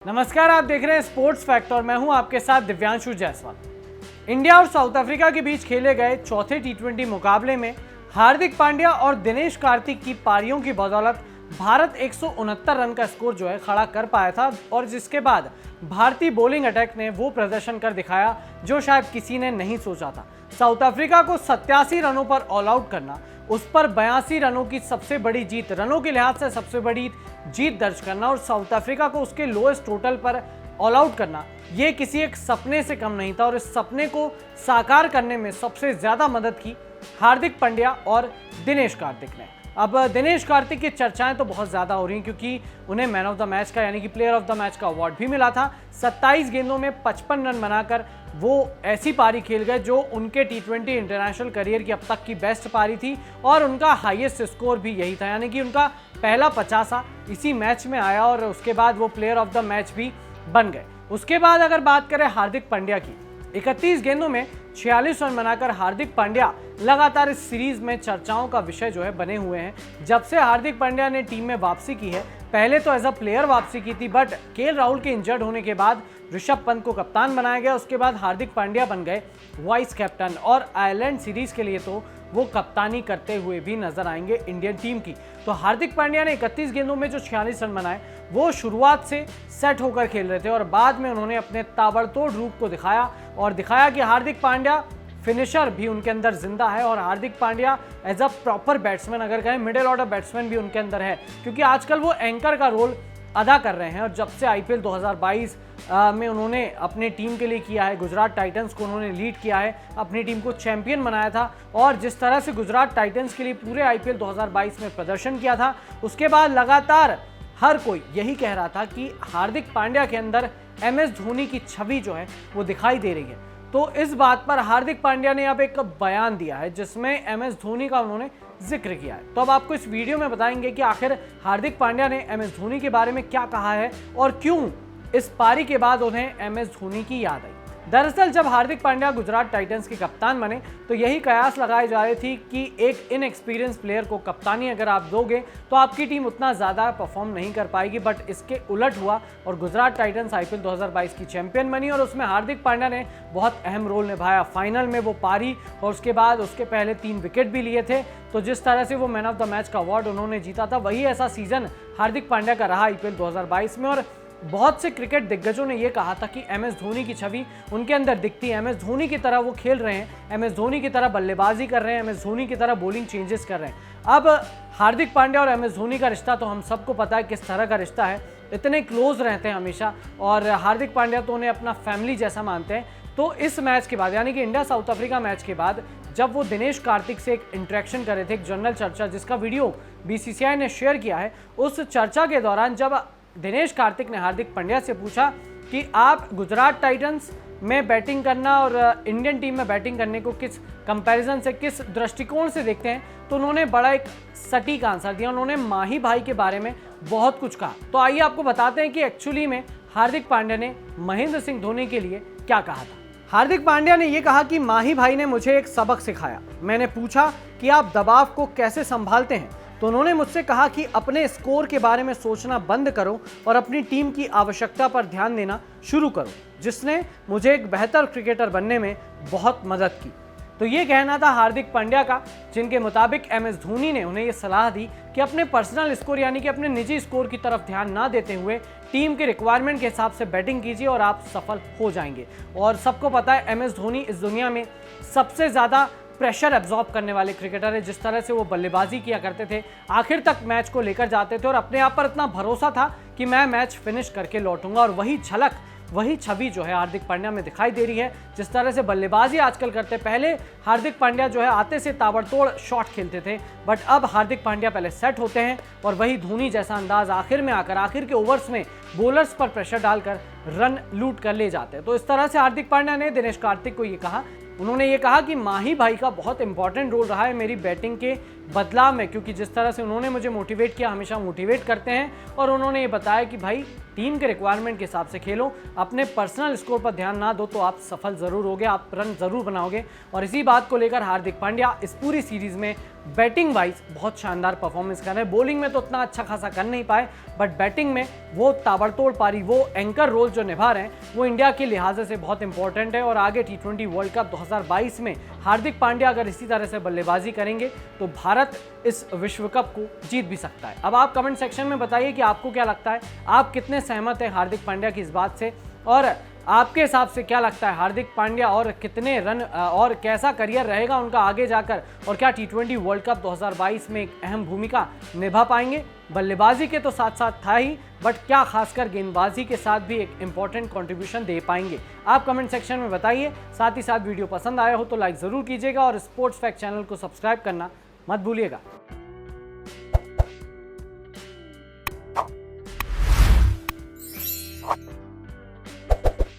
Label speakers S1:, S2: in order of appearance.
S1: नमस्कार, आप देख रहे हैं स्पोर्ट्स फैक्ट और मैं हूं आपके साथ दिव्यांशु जायसवाल। इंडिया और साउथ अफ्रीका के बीच खेले गए चौथे टी20 मुकाबले में हार्दिक पांड्या और दिनेश कार्तिक की पारियों की बदौलत भारत 169 रन का स्कोर जो है खड़ा कर पाया था और जिसके बाद भारतीय बॉलिंग अटैक ने वो प्रदर्शन कर दिखाया जो शायद किसी ने नहीं सोचा था। साउथ अफ्रीका को 87 रनों पर ऑल आउट करना, उस पर 82 रनों की सबसे बड़ी जीत, रनों के लिहाज से सबसे बड़ी जीत दर्ज करना और साउथ अफ्रीका को उसके लोएस्ट टोटल पर ऑल आउट करना, ये किसी एक सपने से कम नहीं था। और इस सपने को साकार करने में सबसे ज्यादा मदद की हार्दिक पांड्या और दिनेश कार्तिक ने। अब दिनेश कार्तिक की चर्चाएं तो बहुत ज़्यादा हो रही हैं क्योंकि उन्हें मैन ऑफ द मैच का यानी कि प्लेयर ऑफ द मैच का अवार्ड भी मिला था। 27 गेंदों में 55 रन बनाकर वो ऐसी पारी खेल गए जो उनके टी20 इंटरनेशनल करियर की अब तक की बेस्ट पारी थी और उनका हाईएस्ट स्कोर भी यही था, यानी कि उनका पहला 50 इसी मैच में आया और उसके बाद वो प्लेयर ऑफ द मैच भी बन गए। उसके बाद अगर बात करें हार्दिक पांड्या की, 31 गेंदों में 46 रन बनाकर हार्दिक पांड्या लगातार इस सीरीज में चर्चाओं का विषय जो है बने हुए हैं। जब से हार्दिक पांड्या ने टीम में वापसी की है, पहले तो एज अ प्लेयर वापसी की थी, बट केएल राहुल के इंजर्ड होने के बाद ऋषभ पंत को कप्तान बनाया गया। उसके बाद हार्दिक पांड्या बन गए वाइस कैप्टन और आयरलैंड सीरीज के लिए तो वो कप्तानी करते हुए भी नजर आएंगे इंडियन टीम की। तो हार्दिक पांड्या ने 31 गेंदों में जो 46 रन बनाए वो शुरुआत से सेट होकर खेल रहे थे और बाद में उन्होंने अपने ताबड़तोड़ रूप को दिखाया और दिखाया कि हार्दिक पांड्या फिनिशर भी उनके अंदर जिंदा है और Hardik Pandya as a proper batsman, अगर कहें मिडिल ऑर्डर बैट्समैन भी उनके अंदर है, क्योंकि आजकल वो एंकर का रोल अदा कर रहे हैं। और जब से आईपीएल 2022 में उन्होंने अपने टीम के लिए किया है, गुजरात टाइटंस को उन्होंने लीड किया है, अपनी टीम को चैंपियन बनाया था और जिस तरह से गुजरात टाइटंस के लिए पूरे आईपीएल 2022 में प्रदर्शन किया था, उसके बाद लगातार हर कोई यही कह रहा था कि हार्दिक पांड्या के अंदर एमएस धोनी की छवि जो है वो दिखाई दे रही है। तो इस बात पर हार्दिक पांड्या ने अब एक बयान दिया है जिसमें एमएस धोनी का उन्होंने जिक्र किया है। तो अब आपको इस वीडियो में बताएंगे कि आखिर हार्दिक पांड्या ने एमएस धोनी के बारे में क्या कहा है और क्यों इस पारी के बाद उन्हें एमएस धोनी की याद आई। दरअसल जब हार्दिक पांड्या गुजरात टाइटंस के कप्तान बने तो यही कयास लगाई जा रही थी कि एक इनएक्सपीरियंस प्लेयर को कप्तानी अगर आप दोगे तो आपकी टीम उतना ज़्यादा परफॉर्म नहीं कर पाएगी, बट इसके उलट हुआ और गुजरात टाइटंस आईपीएल 2022 की चैंपियन बनी और उसमें हार्दिक पांड्या ने बहुत अहम रोल निभाया। फाइनल में वो पारी और उसके बाद उसके पहले 3 विकेट भी लिए थे। तो जिस तरह से वो मैन ऑफ द मैच का अवार्ड उन्होंने जीता था, वही ऐसा सीजन हार्दिक पांड्या का रहा आईपीएल 2022 में। और बहुत से क्रिकेट दिग्गजों ने यह कहा था कि एमएस धोनी की छवि उनके अंदर दिखती है, एमएस धोनी की तरह वो खेल रहे हैं, एमएस धोनी की तरह बल्लेबाजी कर रहे हैं, एमएस धोनी की तरह बॉलिंग चेंजेस कर रहे हैं। अब हार्दिक पांड्या और एमएस धोनी का रिश्ता तो हम सबको पता है किस तरह का रिश्ता है, इतने क्लोज रहते हैं हमेशा और हार्दिक पांड्या तो उन्हें अपना फैमिली जैसा मानते हैं। तो इस मैच के बाद यानी कि इंडिया साउथ अफ्रीका मैच के बाद जब वो दिनेश कार्तिक से एक इंटरेक्शन कर रहे थे, एक जनरल चर्चा जिसका वीडियो बीसीसीआई ने शेयर किया है, उस चर्चा के दौरान जब दिनेश कार्तिक ने हार्दिक पांड्या से पूछा कि आप गुजरात टाइटंस में बैटिंग करना और इंडियन टीम में बैटिंग करने को किस कंपैरिजन से, किस दृष्टिकोण से देखते हैं, तो उन्होंने बड़ा एक सटीक आंसर दिया। उन्होंने माही भाई के बारे में बहुत कुछ कहा। तो आइए आपको बताते हैं कि एक्चुअली में हार्दिक पांड्या ने महेंद्र सिंह धोनी के लिए क्या कहा था। हार्दिक पांड्या ने यह कहा कि माही भाई ने मुझे एक सबक सिखाया। मैंने पूछा कि आप दबाव को कैसे संभालते हैं, तो उन्होंने मुझसे कहा कि अपने स्कोर के बारे में सोचना बंद करो और अपनी टीम की आवश्यकता पर ध्यान देना शुरू करो, जिसने मुझे एक बेहतर क्रिकेटर बनने में बहुत मदद की। तो ये कहना था हार्दिक पांड्या का, जिनके मुताबिक एमएस धोनी ने उन्हें ये सलाह दी कि अपने पर्सनल स्कोर यानी कि अपने निजी स्कोर की तरफ ध्यान ना देते हुए टीम के रिक्वायरमेंट के हिसाब से बैटिंग कीजिए और आप सफल हो जाएंगे। और सबको पता है एमएस धोनी इस दुनिया में सबसे ज़्यादा प्रेशर एब्जॉर्ब करने वाले क्रिकेटर है। जिस तरह से वो बल्लेबाजी किया करते थे, आखिर तक मैच को लेकर जाते थे और अपने आप पर इतना भरोसा था कि मैं मैच फिनिश करके लौटूंगा। और वही झलक, वही छवि जो है हार्दिक पांड्या में दिखाई दे रही है। जिस तरह से बल्लेबाजी आजकल करते, पहले हार्दिक पांड्या जो है आते से ताबड़तोड़ शॉट खेलते थे, बट अब हार्दिक पांड्या पहले सेट होते हैं और वही धोनी जैसा अंदाज आखिर में आकर आखिर के ओवर्स में बॉलर्स पर प्रेशर डालकर रन लूट कर ले जाते हैं। तो इस तरह से हार्दिक पांड्या ने दिनेश कार्तिक को ये कहा, उन्होंने ये कहा कि माही भाई का बहुत इंपॉर्टेंट रोल रहा है मेरी बैटिंग के बदलाव में, क्योंकि जिस तरह से उन्होंने मुझे मोटिवेट किया, हमेशा मोटिवेट करते हैं। और उन्होंने ये बताया कि भाई टीम के रिक्वायरमेंट के हिसाब से खेलो, अपने पर्सनल स्कोर पर ध्यान ना दो तो आप सफल ज़रूर होगे, आप रन ज़रूर बनाओगे। और इसी बात को लेकर हार्दिक पांड्या इस पूरी सीरीज़ में बैटिंग वाइज बहुत शानदार परफॉर्मेंस कर रहे हैं। बॉलिंग में तो उतना अच्छा खासा कर नहीं पाए, बट बैटिंग में वो ताबड़तोड़ पारी, वो एंकर रोल जो निभा रहे हैं, वो इंडिया के लिहाज से बहुत इंपॉर्टेंट है। और आगे T20 वर्ल्ड कप 2022 में हार्दिक पांड्या अगर इसी तरह से बल्लेबाजी करेंगे तो भारत इस विश्व कप को जीत भी सकता है। अब आप कमेंट सेक्शन में बताइए कि आपको क्या लगता है, आप कितने सहमत हैं हार्दिक पांड्या की इस बात से, और आपके हिसाब से क्या लगता है हार्दिक पांड्या और कितने रन और कैसा करियर रहेगा उनका आगे जाकर, और क्या T20 वर्ल्ड कप 2022 में एक अहम भूमिका निभा पाएंगे। बल्लेबाजी के तो साथ साथ था ही, बट क्या खासकर गेंदबाजी के साथ भी एक इंपॉर्टेंट कंट्रीब्यूशन दे पाएंगे। आप कमेंट सेक्शन में बताइए। साथ ही साथ वीडियो पसंद आया हो तो लाइक ज़रूर कीजिएगा और स्पोर्ट्स फैक्ट चैनल को सब्सक्राइब करना मत भूलिएगा।